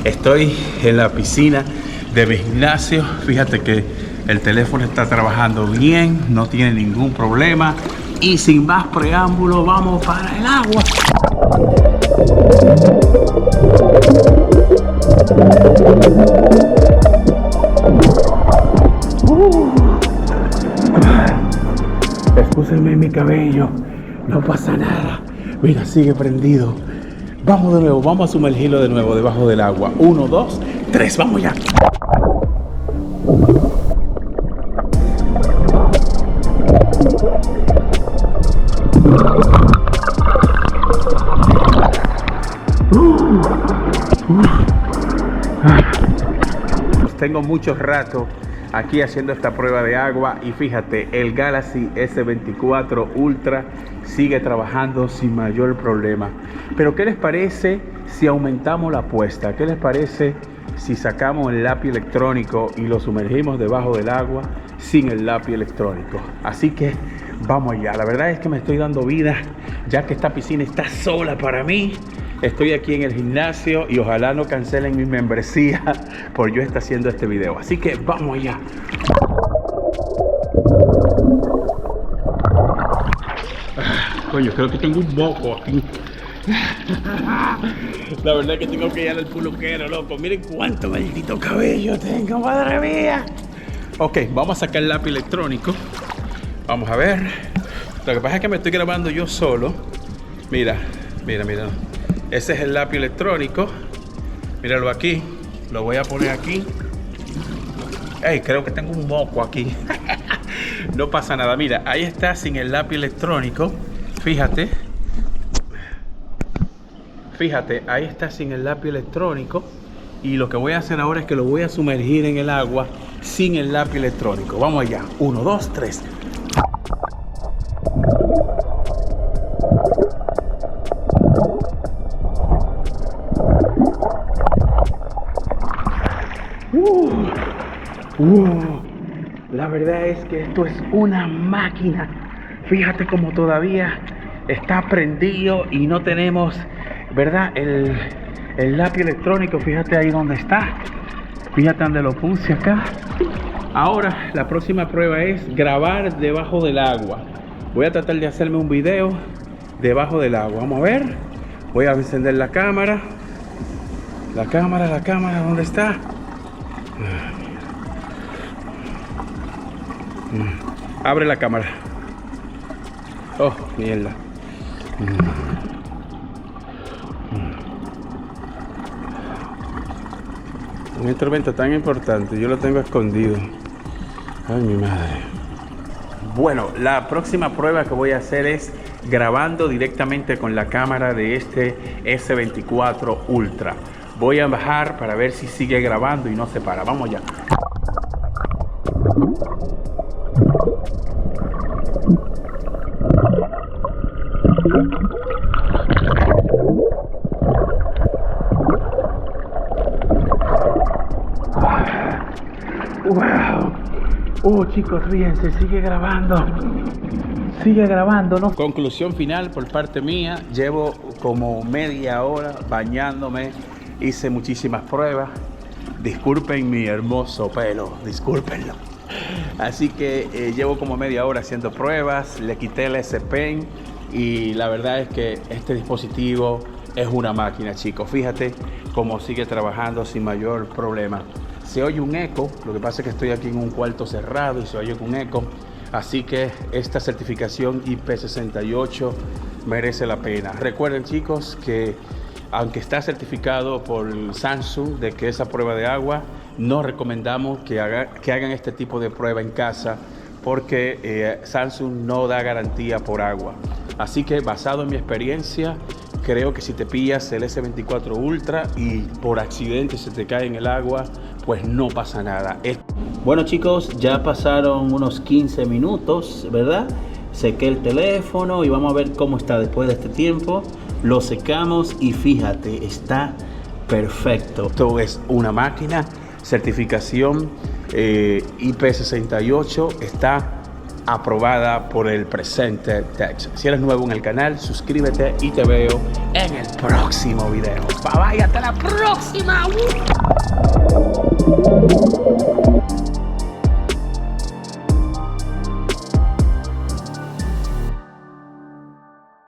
Estoy en la piscina de mi gimnasio. Fíjate que el teléfono está trabajando bien, no tiene ningún problema. Y sin más preámbulo, vamos para el agua. Excúsenme mi cabello, no pasa nada. Mira, sigue prendido. Vamos de nuevo, vamos a sumergirlo de nuevo debajo del agua. 1, 2, 3, vamos ya. Tengo mucho rato aquí haciendo esta prueba de agua y fíjate, el Galaxy S24 Ultra sigue trabajando sin mayor problema. Pero ¿qué les parece si aumentamos la apuesta? ¿Qué les parece si sacamos el lápiz electrónico y lo sumergimos debajo del agua sin el lápiz electrónico? Así que vamos allá. La verdad es que me estoy dando vida ya que esta piscina está sola para mí. Estoy aquí en el gimnasio y ojalá no cancelen mi membresía por yo estar haciendo este video. Así que vamos allá. Coño, creo que tengo un moco aquí. La verdad es que tengo que ir al peluquero, loco. Miren cuánto maldito cabello tengo, madre mía. Ok, vamos a sacar el lápiz electrónico. Vamos a ver. Lo que pasa es que me estoy grabando yo solo. Mira, mira, mira. Ese es el lápiz electrónico. Míralo aquí. Lo voy a poner aquí. Ey, creo que tengo un moco aquí. No pasa nada. Mira, ahí está sin el lápiz electrónico. Fíjate. Fíjate, ahí está sin el lápiz electrónico. Y lo que voy a hacer ahora es que lo voy a sumergir en el agua sin el lápiz electrónico. Vamos allá. 1, 2, 3. La verdad es que esto es una máquina. Fíjate como todavía está prendido y no tenemos, ¿verdad? El lápiz electrónico. Fíjate ahí donde está. Fíjate donde lo puse acá. Ahora la próxima prueba es grabar debajo del agua. Voy a tratar de hacerme un video debajo del agua. Vamos a ver. Voy a encender la cámara. La cámara, ¿dónde está? Abre la cámara. Oh, mierda. Un instrumento tan importante, yo lo tengo escondido. Ay, mi madre. Bueno, la próxima prueba que voy a hacer es grabando directamente con la cámara de este S24 Ultra. Voy a bajar para ver si sigue grabando y no se para. Vamos ya. Wow. Oh, chicos, fíjense, sigue grabando. Sigue grabando, ¿no? Conclusión final por parte mía. Llevo como media hora bañándome. Hice muchísimas pruebas. Disculpen mi hermoso pelo, discúlpenlo. Así que llevo como media hora haciendo pruebas. Le quité el S-Pen y la verdad es que este dispositivo es una máquina, chicos. Fíjate cómo sigue trabajando sin mayor problema. Se oye un eco, lo que pasa es que estoy aquí en un cuarto cerrado y se oye un eco. Así que esta certificación IP68 merece la pena. Recuerden, chicos, que aunque está certificado por Samsung de que esa prueba de agua, no recomendamos que hagan este tipo de prueba en casa porque Samsung no da garantía por agua. Así que basado en mi experiencia, creo que si te pillas el S24 Ultra y por accidente se te cae en el agua, pues no pasa nada. Bueno, chicos, ya pasaron unos 15 minutos, ¿verdad? Sequé el teléfono y vamos a ver cómo está después de este tiempo. Lo secamos y fíjate, está perfecto. Esto es una máquina, certificación IP68, está aprobada por el Presenter Text. Si eres nuevo en el canal, suscríbete y te veo en el próximo video. Bye bye, hasta la próxima.